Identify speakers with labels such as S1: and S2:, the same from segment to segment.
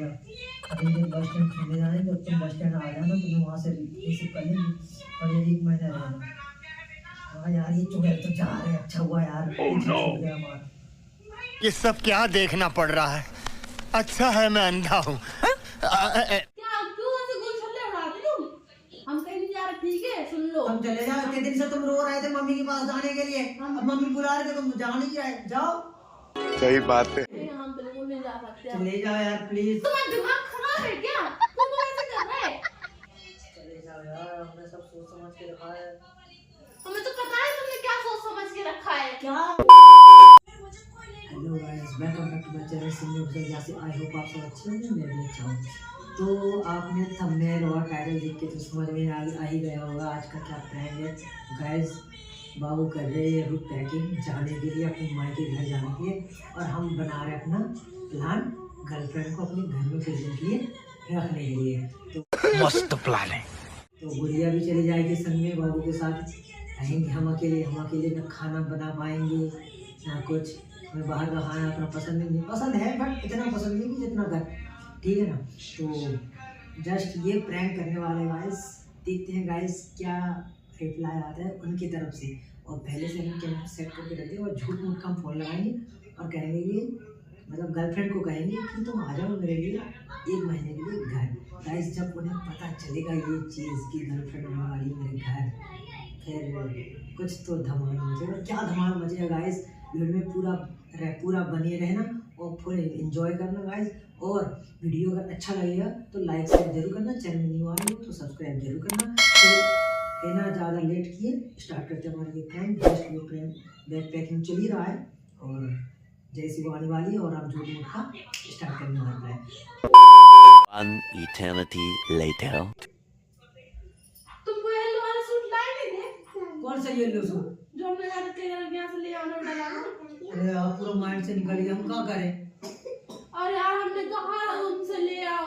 S1: बढ़िया। अभी जब बस स्टैंड छोड़ने जाएंगे तो तुम बस स्टैंड आ जाना, तुम्हें वहाँ से रिसीव कर लेंगे और ये 1 महीना रहना। हाँ यार ये चुड़ैल तो जा रहे, अच्छा हुआ यार पीछे छूट गया हमारा।
S2: ये सब क्या देखना पड़ रहा है? अच्छा है मैं अंधा हूँ।
S3: हम कहीं नहीं जा रहे, ठीक है? सुन लो,
S1: तुम चले जाओ। इतने दिन से तुम रो रहे थे मम्मी के पास जाने के लिए, अब मम्मी बुला रहे थे तुम जा नहीं रहे। जाओ।
S2: सही बात है।
S3: हम बिल्कुल नहीं जा सकते।
S1: चले जाओ यार प्लीज।
S3: तुम्हारा दिमाग खराब है क्या? तुम ऐसे कर रहे हैं?
S1: चले जाओ यार, हमने सब सोच समझ के रखा है।
S3: हमें तो पता है तुमने क्या सोच समझ के रखा है।
S1: क्या? Hello guys, welcome back to my channel Sindhu जैसे। आई होप आप सब अच्छे होंगे, मैं भी अच्छा हूँ। तो आपने थंबनेल और टाइटल देख के तो समझ में आ ही गया होगा आज का क्या प्लान है। गाइस बाबू कर रहे हैं अभी पैकिंग जाने के लिए, अपने माँ के घर जाने के लिए, और हम बना रहे अपना प्लान गर्लफ्रेंड को अपने घर में भेजने के लिए, रखने के लिए। तो
S2: मस्त प्लान है।
S1: तो गुड़िया भी चली जाएगी संग में, बाबू के साथ रहेंगे। हम अकेले ना खाना बना पाएंगे ना कुछ। हमें बाहर का खाना अपना पसंद नहीं, पसंद है बट इतना पसंद नहीं कि जितना घर, ठीक है ना। तो जस्ट ये प्रैंक करने वाले गाइस, देखते हैं गाइस क्या रिप्लाई आता है उनकी तरफ से। और पहले से हम कैमरा सेट करके रखते हैं और झूठ मूठ का हम फ़ोन लगाएंगे और कहेंगे कि मतलब गर्लफ्रेंड को कहेंगे कि तुम आ जाओ मेरे लिए 1 महीने के लिए घर। गाइस जब उन्हें पता चलेगा ये चीज़ कि गर्लफ्रेंड आने वाली है मेरे घर, फिर कुछ तो धमाल मचेगा। क्या धमाल मचेगा गाइस, वीडियो में पूरा बने रहना और फुल एंजॉय करना गाइस। और वीडियो अगर अच्छा लगेगा तो लाइक शेयर जरूर करना, चैनल में न्यू आए हो तो सब्सक्राइब जरूर करना। तो बिना ज़्यादा लेट किए स्टार्ट करते हैं हमारे ये प्रैंक। जस्ट वो प्रैंक बैग पैकिंग चल ही रहा है और जैसी वो आने वाली है और हम झूठ मूठ का स्टार्ट करने वाला है।
S4: One eternity later.
S3: तुमको येलो वाला सूट लाए नहीं थे?
S1: कौन सा येलो सूट?
S3: जो हमने यहाँ से ले आना डाला।
S1: अरे आप पूरा माइंड से निकल गया, हम क्या करें?
S3: और यार हमने कहा उनसे ले आओ,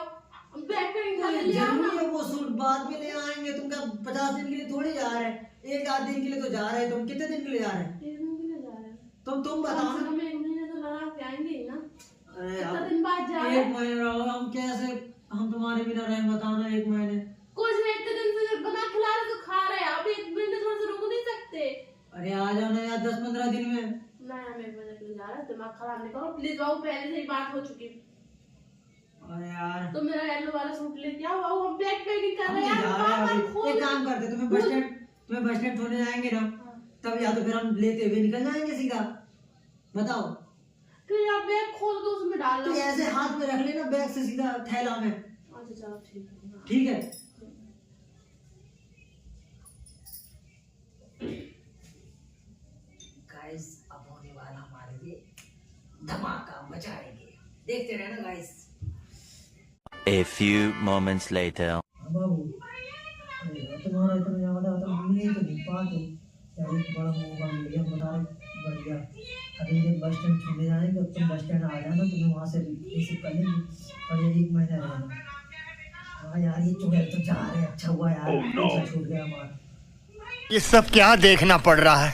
S3: बैग पैकिंग कर ले आओ
S1: जरूरी
S3: ना।
S1: है वो सूट बाद में ले आएंगे। तुम क्या 50 दिन के लिए थोड़ी जा रहे हैं, 1-8 दिन के लिए तो जा रहे हैं। तुम कितने दिन के लिए जा रहे हैं?
S3: 1 दिन के लिए जा रहे हैं।
S1: तुम बताओ ना।
S3: हमें 1 महीने तो लगा के आएंगे ही ना।
S1: अरे
S3: कितना
S1: यार
S3: दिन बाद जा रहे
S1: 1 महीना रहो, हम कैसे हम तुम्हारे बिना रहें बताओ ना 1 महीने।
S3: कुछ नहीं, इतने दिन से बना खिला रहे तो खा रहे हैं, अब 1 महीने थोड़ा सा रुक नहीं सकते।
S1: अरे आ जाओ ना यार 10-15 दिन में।
S3: नहीं हम 1 महीने के लिए जा रहे हैं, दिमाग खराब नहीं करो प्लीज। बाबू पहले से ही बात हो चुकी।
S1: अरे यार
S3: तो मेरा येलो वाला सूट लेके आओ, बाबू हम बैग पैकिंग कर
S1: हम
S3: रहे
S1: नहीं
S3: हैं
S1: जा
S3: यार।
S1: रहे हैं अभी। एक काम करते, तुम्हें बस स्टैंड छोड़ने जाएंगे ना, तब या तो फिर हम लेते हुए निकल जाएंगे सीधा। बताओ
S3: फिर आप बैग खोल दो, उसमें डाल
S1: तो
S3: दो।
S1: ऐसे हाथ में रख लेना बैग से सीधा थैला में।
S3: अच्छा चलो ठीक है।
S1: ठीक है गाइस, अब होने वाला हमारे लिए धमाका मचाएंगे, देखते रहना guys.
S4: A few moments later.
S1: बाबू तुम्हारा इतना ज्यादा तो मिल तो नहीं पाते यार, एक बड़ा मौका मिल गया, बता बढ़िया। अभी जब बस स्टैंड छोड़ने जाएंगे तो तुम बस स्टैंड आ जाना, तुम्हें वहाँ से रिसीव कर लेंगे और ये 1 महीना रहना। हाँ यार ये चुड़ैल तो जा रहे, अच्छा हुआ यार पीछे छूट गया हमारा।
S2: ये सब क्या देखना पड़ रहा है?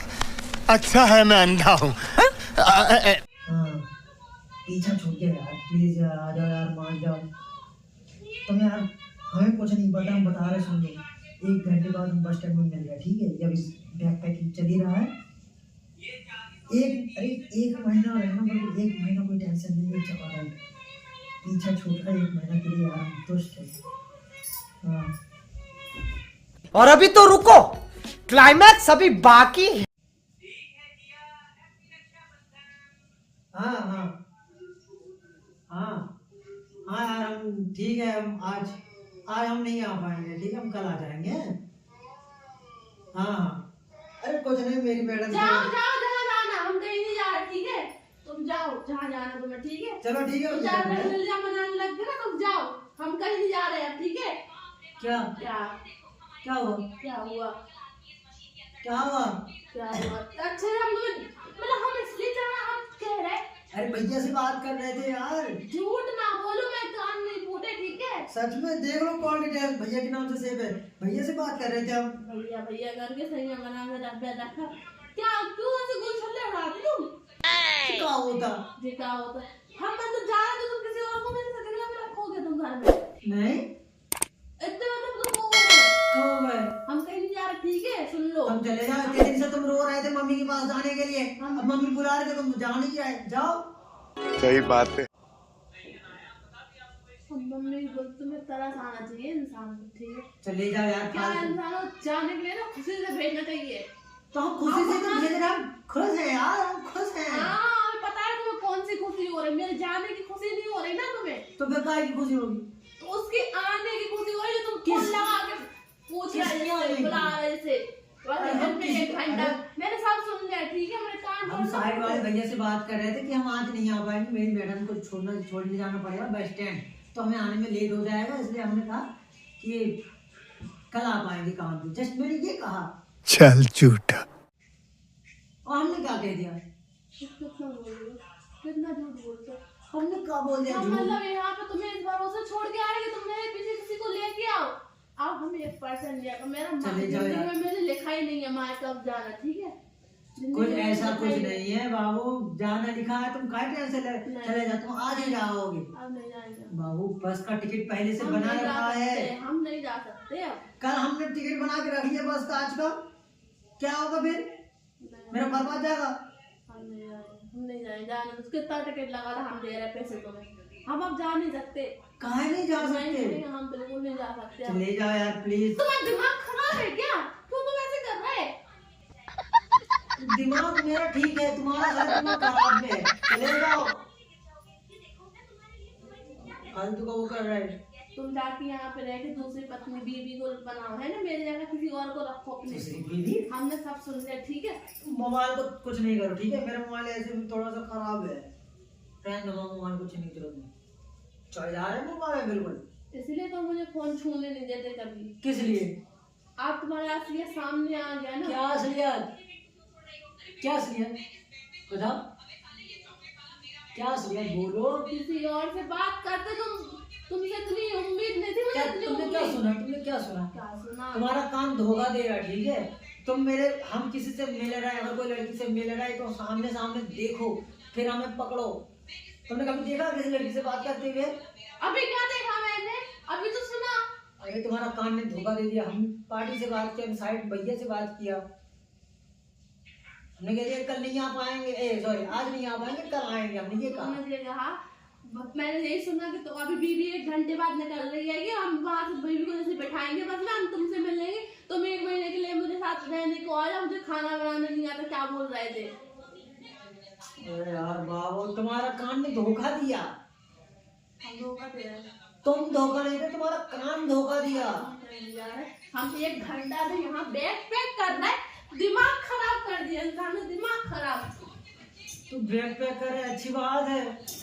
S2: अच्छा है मैं अंधा हूँ।
S1: हाँ पीछा छूट गया यार, प्लीज यार आ जाओ यार, मान जाओ तुम यार। हमें कुछ नहीं पता, हम बता रहे सुन लो। 1 घंटे बाद हम बस स्टैंड में मिल गए, ठीक है? जब बैग पैकिंग चल ही रहा है। 1 महीना रहना, मतलब 1 महीना कोई टेंशन नहीं है, चला रहा है पीछा छूट रहा है 1 महीना के लिए यार, हम तुष्ट है। हाँ
S5: और अभी तो रुको, क्लाइमैक्स अभी बाकी है।
S1: हाँ हाँ हाँ हाँ यार हम ठीक है, हम आज हम नहीं आ पाएंगे, ठीक है? हम कल आ जाएंगे। हाँ हाँ अरे कुछ नहीं, मेरी मैडम
S3: जाओ जहाँ जाना, हम कहीं नहीं जा रहे, ठीक है? तुम जाओ जहाँ जाना तुम्हें, ठीक है?
S1: चलो ठीक है।
S3: तुम जा रहे मनाने लग गए ना, तुम जाओ, हम कहीं नहीं जा रहे हैं, ठीक है?
S1: क्या
S3: क्या
S1: क्या हुआ?
S3: क्या हुआ?
S1: क्या हुआ?
S3: क्या हुआ? अच्छा हम मतलब हम इसलिए जाना, हम कह रहे
S1: अरे भैया से बात कर रहे थे यार।
S3: झूठ ना बोलो, मैं कान नहीं फूटे, ठीक है?
S1: सच में देख लो कॉल डिटेल भैया के नाम से सेव है, भैया से बात कर रहे थे हम।
S3: भैया भैया करके सही में बना के रखा। क्या क्यों ऐसे गुलछल्ले उड़ाती तुम?
S1: क्या होता?
S3: जी क्या होता? हम मतलब जा रहे तो तुम किसी और को मेरे साथ में रखोगे
S1: नहीं
S3: इतने मतलब तुम वो
S1: कब हो गए?
S3: हम कहीं नहीं जा रहे, ठीक है? सुन लो।
S1: तुम चले जाओ, इतने दिन से तुम रो रहे थे मम्मी के पास जाने के लिए, अब मम्मी बुला रहे थे, तुम जा नहीं रहे, जाओ।
S2: सही बात है।
S3: मम्मी बोलती तुम्हें तरस आना चाहिए इंसान को, ठीक है?
S1: चले जाओ यार,
S3: क्या
S1: फालतू।
S3: इंसान को जाने के लिए ना खुशी से भेजना चाहिए।
S1: तो हम खुशी से तो भेज रहे हैं, हम खुश हैं यार, हम खुश हैं।
S3: हाँ, हमें पता है तुम्हें कौन सी खुशी हो रही है, मेरे जाने की खुशी नहीं हो रही ना तुम्हें।
S1: तो फिर काय की खुशी होगी?
S3: तो उसके आने की खुशी हो रही है, तुम
S1: किस-
S3: फोन लगा के पूछ रही हो, बुला रहे थे
S1: अरे हम
S3: में एक
S1: किसी-
S3: घंटा।
S1: अरे-
S3: मैंने सब सुन लिया, ठीक है? मेरे कान
S1: हम साइड वाले भैया से बात कर रहे थे कि हम आज नहीं आ पाएंगे, मेरी मैडम को छोड़ने जाना पड़ेगा बस स्टैंड, तो हमें आने में लेट हो जाएगा, इसलिए हमने कहा कि कल आ पाएंगे काम पे। जस्ट मैंने ये कहा
S2: चल झूठा।
S1: और हमने क्या कह दिया?
S3: कितना बोल रहे हो, कितना झूठ बोलते हो।
S1: हमने क्या बोल दिया?
S3: हम
S1: झूठ?
S3: मतलब यहाँ पे तुम्हें इस भरोसे छोड़ के आ रहे कि तुम मेरे पीछे किसी को लेके आओ। अब हम 1% लिया, मेरा
S1: चले जाओ
S3: जिंदगी
S1: यार।
S3: में मैंने लिखा ही नहीं है माँ कब जाना, ठीक है? जिंदगी
S1: कुछ
S3: में
S1: ऐसा
S3: लिखा
S1: कुछ
S3: ही
S1: नहीं है बाबू, जाना लिखा है, तुम काय ट्रेन से
S3: नहीं।
S1: चले जाओ, तुम आज ही जाओगे।
S3: अब नहीं जाएंगे,
S1: बाबू बस का टिकट पहले से
S3: हम
S1: बना
S3: नहीं जा
S1: रखा
S3: सकते,
S1: है,
S3: हम नहीं जा सकते अब।
S1: कल हमने टिकट बना के रखी है बस का, आज का क्या होगा फिर? मेरा बर्बाद जाएगा।
S3: हम नहीं जाएंगे, जाने दो। कितना टिकट लगा था, हम दे रहे पैसे तुम्हें, हम अब जा नहीं सकते।
S1: काहे नहीं जा
S3: नहीं,
S1: सकते?
S3: हम बिल्कुल नहीं जा सकते।
S1: चले जाओ यार प्लीज।
S3: तुम्हारा दिमाग खराब है क्या? क्यों तुम ऐसे कर रहे?
S1: दिमाग मेरा ठीक है, तुम्हारा शायद दिमाग खराब है, चले जाओ। फालतू का वो कर रहे हैं।
S3: तुम जाके यहाँ पे रह के दूसरी पत्नी बीवी को बनाओ, है ना? मेरी जगह किसी और को रखो अपने।
S1: दूसरी बीवी?
S3: हमने सब सुन लिया, ठीक है?
S1: मोबाइल को कुछ नहीं करो, ठीक है? मेरा मोबाइल ऐसे भी थोड़ा सा खराब है, रहने दो, मोबाइल कुछ नहीं करो, चल जा रहे मोबाइल बिल्कुल।
S3: इसलिए तो मुझे फोन छूने नहीं देते कभी।
S1: किस लिए?
S3: आप तुम्हारा असलियत सामने आ गया ना।
S1: क्या असलियत? क्या असलियत बताओ, क्या असलियत बोलो।
S3: किसी और से बात करते तुमसे इतनी उम्मीद नहीं थी मुझे,
S1: क्या
S3: इतनी
S1: तुमने क्या
S3: उम्मीद।
S1: सुना? तुमने क्या सुना?
S3: क्या सुना?
S1: तुम्हारा काम धोखा दे रहा है, ठीक है? तुम मेरे, हम किसी से मिल रहे हैं, अगर कोई लड़की से मिल रहा है तो सामने सामने देखो, फिर हमें पकड़ो। तुमने कभी देखा किसी लड़की से बात करते हुए?
S3: अभी क्या देखा मैंने? अभी तो सुना।
S1: अरे तुम्हारा कान ने धोखा दे दिया। हम पार्टी से बात किया, साइड भैया से बात किया, हमने कह दिया कल नहीं आ पाएंगे, सॉरी आज नहीं आ पाएंगे, कल आएंगे, हमने ये कहा।
S3: तुमने ये कहा, मैंने यही सुना कि तो अभी बीवी 1 घंटे बाद निकल रही है कि हम वहाँ से बीवी को जैसे बैठाएंगे, बस ना हम तुमसे मिल लेंगे, तुम 1 महीने के लिए मुझे साथ रहने को आ जाओ, मुझे खाना बनाना नहीं आता। क्या बोल रहे थे?
S1: अरे यार बाबू, तुम्हारा कान ने धोखा दिया।
S3: हम धोखा दे रहे हैं।
S1: तुम धोखा नहीं दे, तुम्हारा कान धोखा दिया।
S3: हम 1 घंटा से यहाँ बैग पैक कर रहे हैं, दिमाग खराब कर दिया इंसान ने, दिमाग खराब।
S1: तू बैग पैक करे, अच्छी बात है।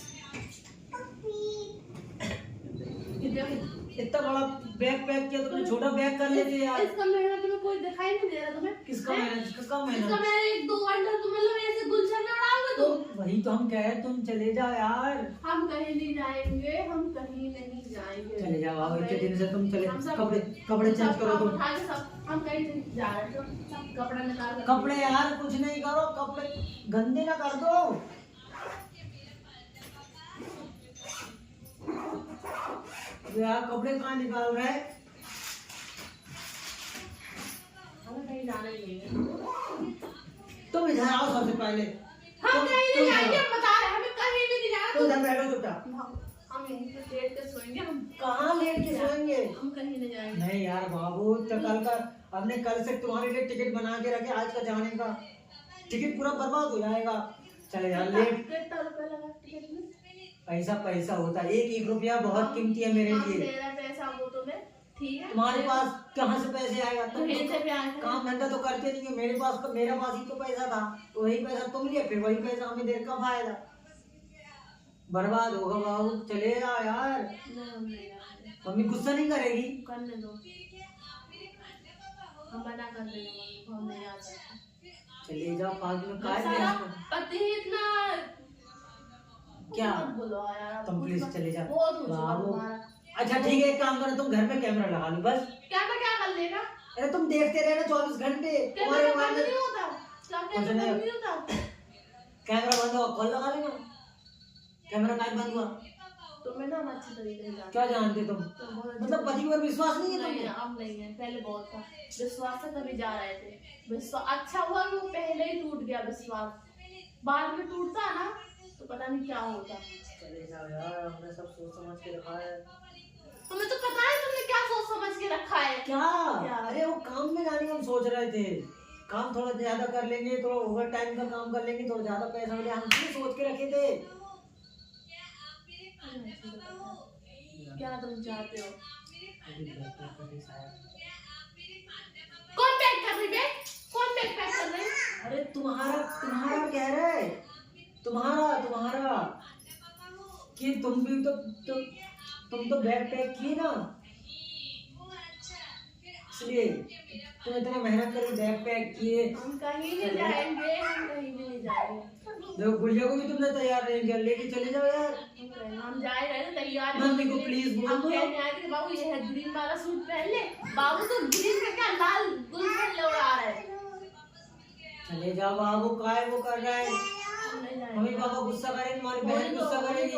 S1: इतना बड़ा बैग पैक किया, तुमने छोटा बैग कर लेते यार।
S3: इसका मेहनत तुम्हें कोई दिखाई नहीं दे रहा तुम्हें?
S1: किसका
S3: हैं?
S1: मेहनत? किसका
S3: इसका
S1: मेहनत?
S3: मैं 1-2 घंटा तुम मतलब ऐसे गुलशन में उड़ाओगे
S1: तो
S3: तुम।
S1: वही तो हम कह रहे, तुम चले जाओ यार।
S3: हम कहीं नहीं जाएंगे, हम कहीं नहीं जाएंगे।
S1: चले जाओ बाबू, इतने दिन से तुम चले,
S3: हम सब-
S1: कपड़े चेंज
S3: सब
S1: करो
S3: काम
S1: तुम।
S3: उठा के सब, हम कहीं नहीं जा रहे, तो सब कपड़ा निकाल के
S1: कपड़े यार कुछ नहीं करो, कपड़े गंदे ना कर दो यार। कपड़े कहाँ निकाल रहे हैं?
S3: हमें कहीं जाना ही नहीं है।
S1: तुम इधर आओ सबसे पहले।
S3: हम कहीं नहीं जाएंगे, हम बता रहे हैं, हमें कहीं भी नहीं जाना।
S1: तुम इधर बैठो चुपचाप।
S3: हम यहीं पे लेट के सोएंगे, हम
S1: कहाँ लेट के सोएंगे?
S3: हम कहीं नहीं जाएंगे।
S1: नहीं यार बाबू, तो कल का हमने कल से तुम्हारे लिए टिकट बना के रखे, आज का जाने का टिकट पूरा बर्बाद हो जाएगा। चले यार, लेट।
S3: कितना रुपया लगा टिकट में?
S1: पैसा पैसा होता है, 1-1 रुपया बहुत कीमती है मेरे
S3: हम
S1: लिए।
S3: तेरा पैसा वो तुम्हें, ठीक है?
S1: तुम्हारे पास कहाँ से पैसे आएगा? तुम
S3: कहीं से भी आए हैं।
S1: काम धंधा तो करते नहीं हो, मेरे पास ही तो पैसा था, तो वही पैसा तुम लिए, फिर वही पैसा हमें देर का फायदा, बर्बाद होगा बाबू। चले जाओ यार।
S3: नहीं, हम नहीं जाएंगे।
S1: मम्मी गुस्सा नहीं करेगी?
S3: करने दो, हम मना कर देंगे, हम नहीं आ सकते।
S1: चले जाओ, फालतू में काय
S3: सारा
S1: बहस कर-
S3: पति ही इतना
S1: क्या?
S3: मत बोलो यार,
S1: तुम प्लीज चले जाओ
S3: बहुत हो चुका
S1: बाबू।
S3: तुम्हारा।
S1: अच्छा ठीक है, एक काम करो, तुम घर पे कैमरा लगा लो बस।
S3: क्या मैं क्या कर लेगा?
S1: अरे तुम देखते रहना 24 घंटे।
S3: कैमरा
S1: तुम्हारे
S3: बंद
S1: मोबाइल में
S3: नहीं होता? क्या
S1: कुछ
S3: कैमरा
S1: नहीं।
S3: बंद नहीं होता?
S1: कैमरा बंद हुआ, कॉल लगा लेना। कैमरा काय बंद हुआ?
S3: तुम्हें ना हम अच्छी तरीके से जानते
S1: क्या जानते तुम?
S3: हैं।
S1: मतलब पति पर विश्वास नहीं है
S3: नहीं है,
S1: तुमको?
S3: अब नहीं है, पहले बहुत था विश्वास से तभी जा रहे थे। विश्वास अच्छा हुआ कि वो पहले ही टूट गया विश्वास, बाद में टूटता ना तो पता नहीं क्या होता।
S1: चले जाओ यार, हमने सब सोच समझ के रखा है।
S3: तुम्हें तो पता है तुमने क्या सोच समझ के रखा है।
S1: क्या? अरे वो काम में जाने का हम सोच रहे थे, काम थोड़ा ज्यादा कर लेंगे, थोड़ा ओवर टाइम का काम कर लेंगे, थोड़ा ज्यादा पैसा मिले, हम इसलिए सोच के रखे थे।
S3: क्या तुम चाहते हो?
S1: अभी देखते हैं शायद।
S3: कौन पैक कर रही है? कौन पैक कर रही है?
S1: अरे तुम्हारा कह रहा है, तुम्हारा कि तुम भी तुम तो बैग पैक किए ना, इसलिए तुम इतना मेहनत करके बैग पैक किए।
S3: हम कहीं नहीं जाएंगे, हम कहीं भी नहीं जाएंगे।
S1: देखो गुड़िया को भी तुमने तैयार नहीं किया, लेके चले जाओ यार।
S3: हम जाए रहे थे तैयार।
S1: मम्मी को प्लीज बोल
S3: हम
S1: दो।
S3: कहने आए थे कि बाबू ये है ग्रीन वाला सूट पहन ले। बाबू तो ग्रीन का क्या लाल गुलशन ले उड़ा रहा है।
S1: चले जाओ बाबू, काय वो कर रहा है।
S3: हम नहीं जाएंगे।
S1: मम्मी पापा गुस्सा करेंगे, तुम्हारी बहन गुस्सा करेगी।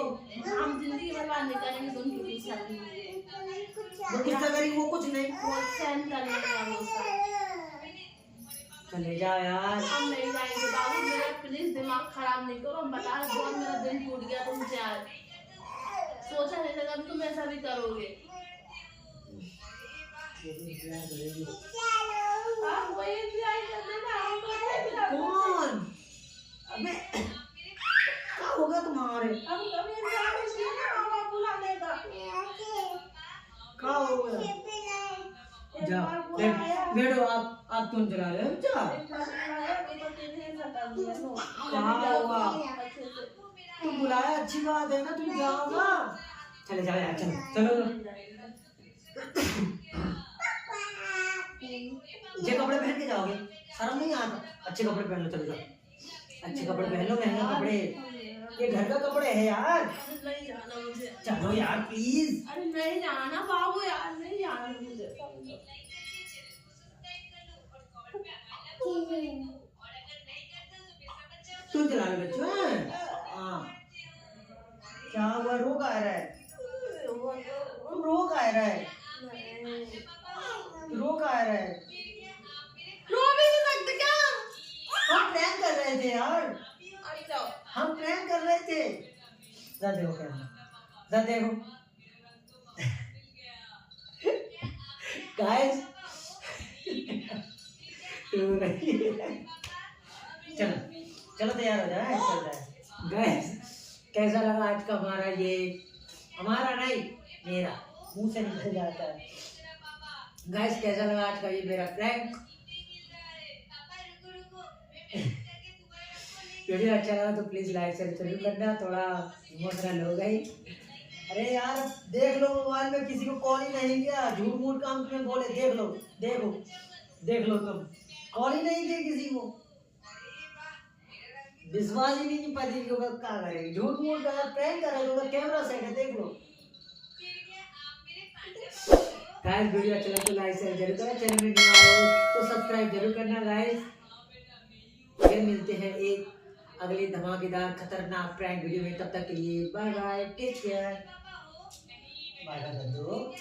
S3: हम जिंदगी बर्बाद नहीं करेंगे तो उनके पीछे लगेंगे।
S1: वो गुस्सा करेगी, वो कुछ नहीं।
S3: वो सहन कर लेंगे वो सब।
S1: चले जाओ यार।
S3: हम नहीं जाएंगे बाबू, मेरा प्लीज दिमाग खराब नहीं करो। हम बता रहे बहुत मेरा दिल टूट गया तुमसे आज। सोचा नहीं था तुम ऐसा भी करोगे। आप वही इंतजार कर रहे थे, हम तो नहीं कर रहे।
S1: कौन? अबे क्या होगा तुम्हारे?
S3: अब कभी इंतजार नहीं किया ना मामा बुलाने का।
S1: क्या हो गया? जा बैठो, आप तुम चला रहे हो क्या? क्या हुआ? तुम बुलाया, अच्छी बात है ना, तुम जाओ ना। चले जाओ यार, चलो ये कपड़े पहन के जाओगे? शर्म नहीं आता? अच्छे कपड़े पहन लो, चले जाओ। अच्छे कपड़े पहन लो, महंगे कपड़े, ये घर का कपड़े है यार।
S3: नहीं जाना मुझे।
S1: चलो यार प्लीज।
S3: अरे नहीं जाना बाबू यार, नहीं जाना मुझे।
S1: तुम चला रहे बच्चों हैं? हाँ। क्या हुआ? रो का आ रहा है? रो का आ रहा है? रो का आ रहा है?
S3: रो भी नहीं सकते क्या?
S1: हम प्रैंक कर रहे थे यार,
S3: अच्छा
S1: हम प्रैंक कर रहे थे। जा देखो कैमरा, जा देखो गाइस। चलो तैयार हो जाए, चल जाए। गाइस कैसा लगा आज का हमारा नहीं, मेरा मुंह से निकल जाता है। गाइस कैसा लगा आज का ये मेरा प्रैंक? वीडियो अच्छा लगा तो प्लीज लाइक शेयर जरूर करना। थोड़ा इमोशनल हो गई। अरे यार देख लो, मोबाइल में किसी को कॉल ही नहीं किया, झूठ मूठ काम तुम्हें बोले। देख लो तुम कॉल ही नहीं किया किसी को, विश्वास ही नहीं की पति के ऊपर। क्या करेगी? झूठ मूठ का प्रैंक कर रहे हो, कैमरा सेट है, देख लो। गाइस वीडियो अच्छा लगे तो लाइक शेयर जरूर करना, चैनल में नया हो तो सब्सक्राइब जरूर करना गाइस। फिर मिलते हैं एक अगली धमाकेदार खतरनाक प्रैंक वीडियो में, तब तक के लिए bye bye, take care. Bye कर दो।